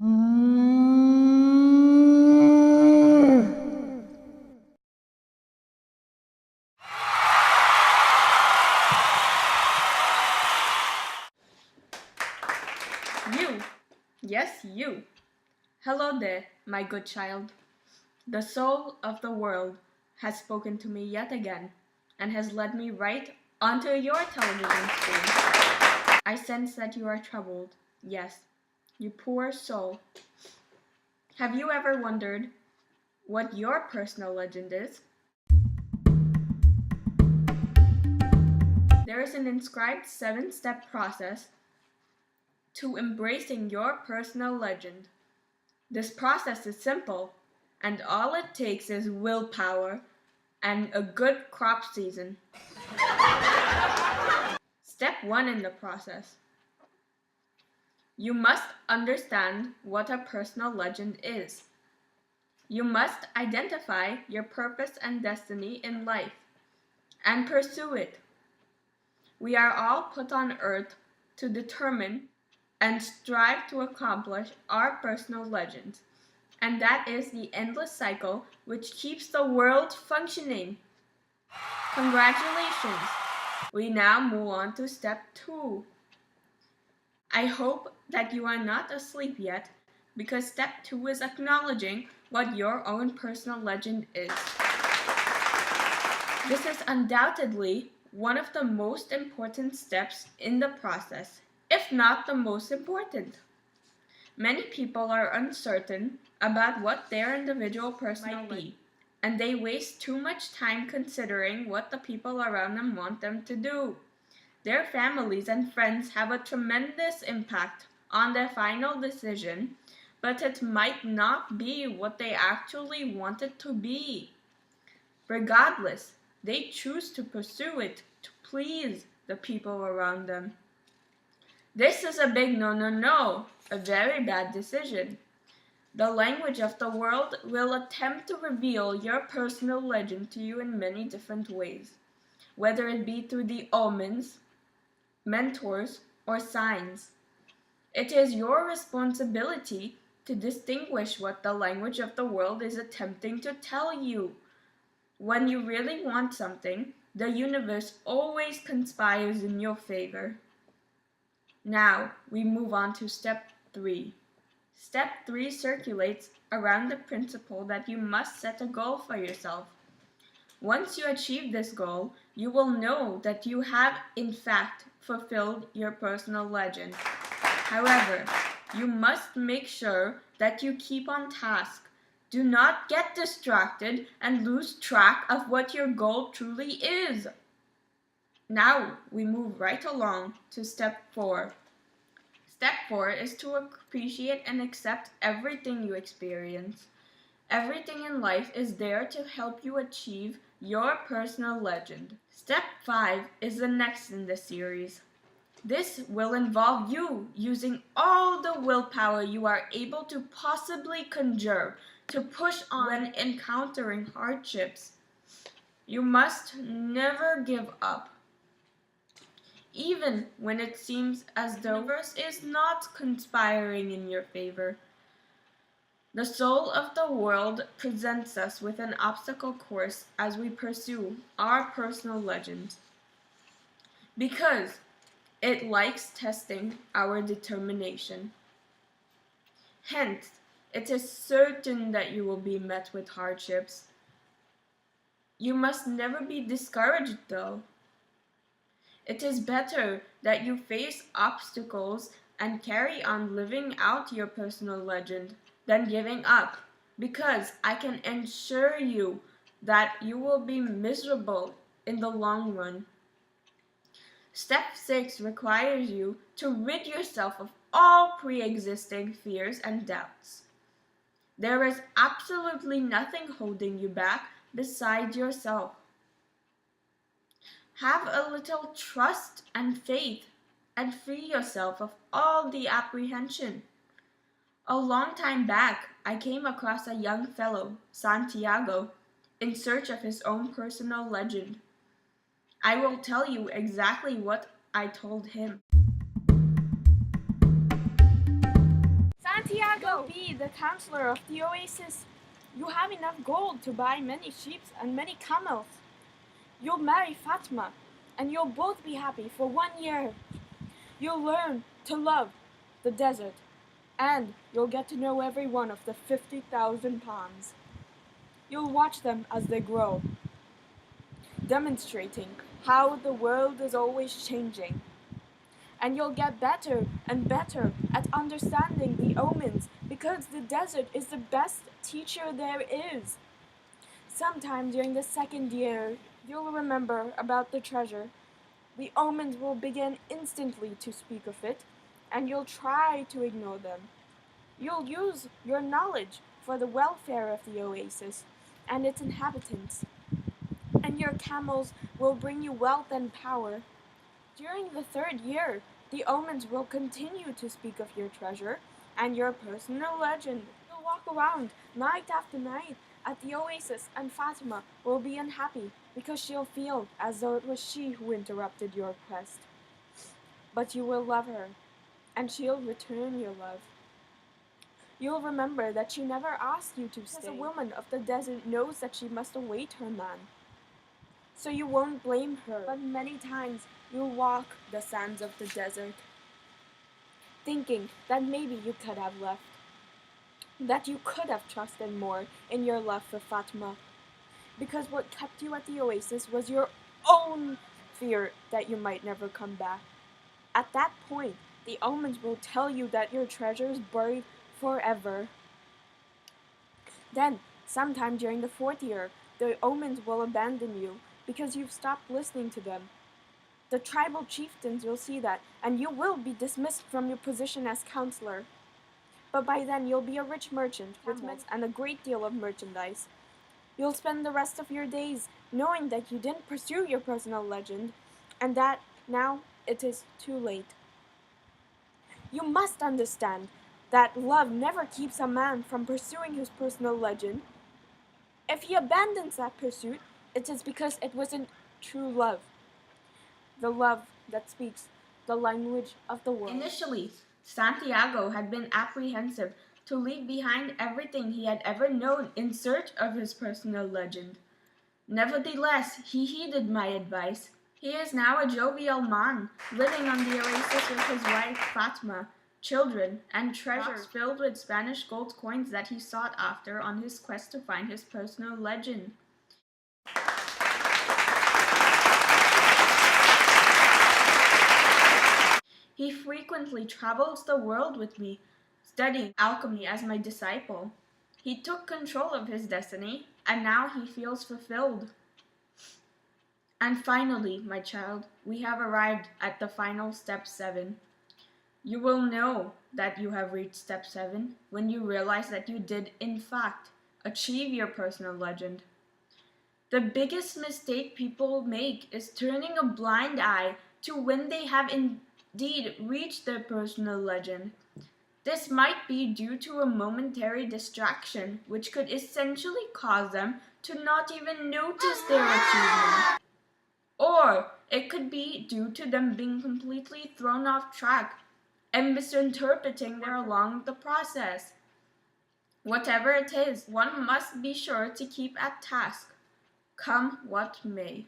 You, yes, you. Hello there, my good child. The soul of the world has spoken to me yet again and has led me right onto your television screen. I sense that you are troubled. Yes, you poor soul. Have you ever wondered what your personal legend is? There is an inscribed 7-step process to embracing your personal legend. This process is simple, and all it takes is willpower and a good crop season. Step 1 in the process. You must understand what a personal legend is. You must identify your purpose and destiny in life and pursue it. We are all put on earth to determine and strive to accomplish our personal legends, and that is the endless cycle which keeps the world functioning. Congratulations! We now move on to step 2. I hope that you are not asleep yet, because step 2 is acknowledging what your own personal legend is. This is undoubtedly one of the most important steps in the process, if not the most important. Many people are uncertain about what their individual personal might be, and they waste too much time considering what the people around them want them to do. Their families and friends have a tremendous impact on their final decision, but it might not be what they actually want it to be. Regardless, they choose to pursue it to please the people around them. This is a big no, a very bad decision. The language of the world will attempt to reveal your personal legend to you in many different ways, whether it be through the omens, mentors, or signs. It is your responsibility to distinguish what the language of the world is attempting to tell you. When you really want something, the universe always conspires in your favor. Now, we move on to step 3. Step 3 circulates around the principle that you must set a goal for yourself. Once you achieve this goal, you will know that you have, in fact, fulfilled your personal legend. However, you must make sure that you keep on task. Do not get distracted and lose track of what your goal truly is. Now, we move right along to step 4. Step 4 is to appreciate and accept everything you experience. Everything in life is there to help you achieve your personal legend. Step 5 is the next in the series. This will involve you using all the willpower you are able to possibly conjure to push on when encountering hardships. You must never give up. Even when it seems as though the universe is not conspiring in your favor. The soul of the world presents us with an obstacle course as we pursue our personal legends, because it likes testing our determination. Hence, it is certain that you will be met with hardships. You must never be discouraged, though. It is better that you face obstacles and carry on living out your personal legend than giving up, because I can assure you that you will be miserable in the long run. Step 6 requires you to rid yourself of all pre-existing fears and doubts. There is absolutely nothing holding you back besides yourself. Have a little trust and faith and free yourself of all the apprehension. A long time back, I came across a young fellow, Santiago, in search of his own personal legend. I will tell you exactly what I told him. Santiago, be the counselor of the oasis. You have enough gold to buy many sheep and many camels. You'll marry Fatima, and you'll both be happy for 1 year. You'll learn to love the desert, and you'll get to know every one of the 50,000 palms. You'll watch them as they grow, demonstrating how the world is always changing. And you'll get better and better at understanding the omens, because the desert is the best teacher there is. Sometime during the 2nd year, you'll remember about the treasure. The omens will begin instantly to speak of it, and you'll try to ignore them. You'll use your knowledge for the welfare of the oasis and its inhabitants, and your camels will bring you wealth and power. During the 3rd year, the omens will continue to speak of your treasure and your personal legend. You'll walk around night after night at the oasis, and Fatima will be unhappy because she'll feel as though it was she who interrupted your quest. But you will love her, and she'll return your love. You'll remember that she never asked you to stay. Because a woman of the desert knows that she must await her man. So you won't blame her. But many times you'll walk the sands of the desert, thinking that maybe you could have left, that you could have trusted more in your love for Fatima, because what kept you at the oasis was your own fear that you might never come back. At that point, the omens will tell you that your treasure is buried forever. Then, sometime during the 4th year, the omens will abandon you because you've stopped listening to them. The tribal chieftains will see that, and you will be dismissed from your position as counselor. But by then, you'll be a rich merchant with camels and a great deal of merchandise. You'll spend the rest of your days knowing that you didn't pursue your personal legend, and that now it is too late. You must understand that love never keeps a man from pursuing his personal legend. If he abandons that pursuit, it is because it wasn't true love. The love that speaks the language of the world. Initially, Santiago had been apprehensive to leave behind everything he had ever known in search of his personal legend. Nevertheless, he heeded my advice. He is now a jovial man, living on the oasis with his wife Fatma, children, and treasures filled with Spanish gold coins that he sought after on his quest to find his personal legend. He frequently travels the world with me, studying alchemy as my disciple. He took control of his destiny, and now he feels fulfilled. And finally, my child, we have arrived at the final step 7. You will know that you have reached step 7 when you realize that you did, in fact, achieve your personal legend. The biggest mistake people make is turning a blind eye to when they have indeed reached their personal legend. This might be due to a momentary distraction, which could essentially cause them to not even notice their achievement. Or it could be due to them being completely thrown off track and misinterpreting their along the process. Whatever it is, one must be sure to keep at task, come what may.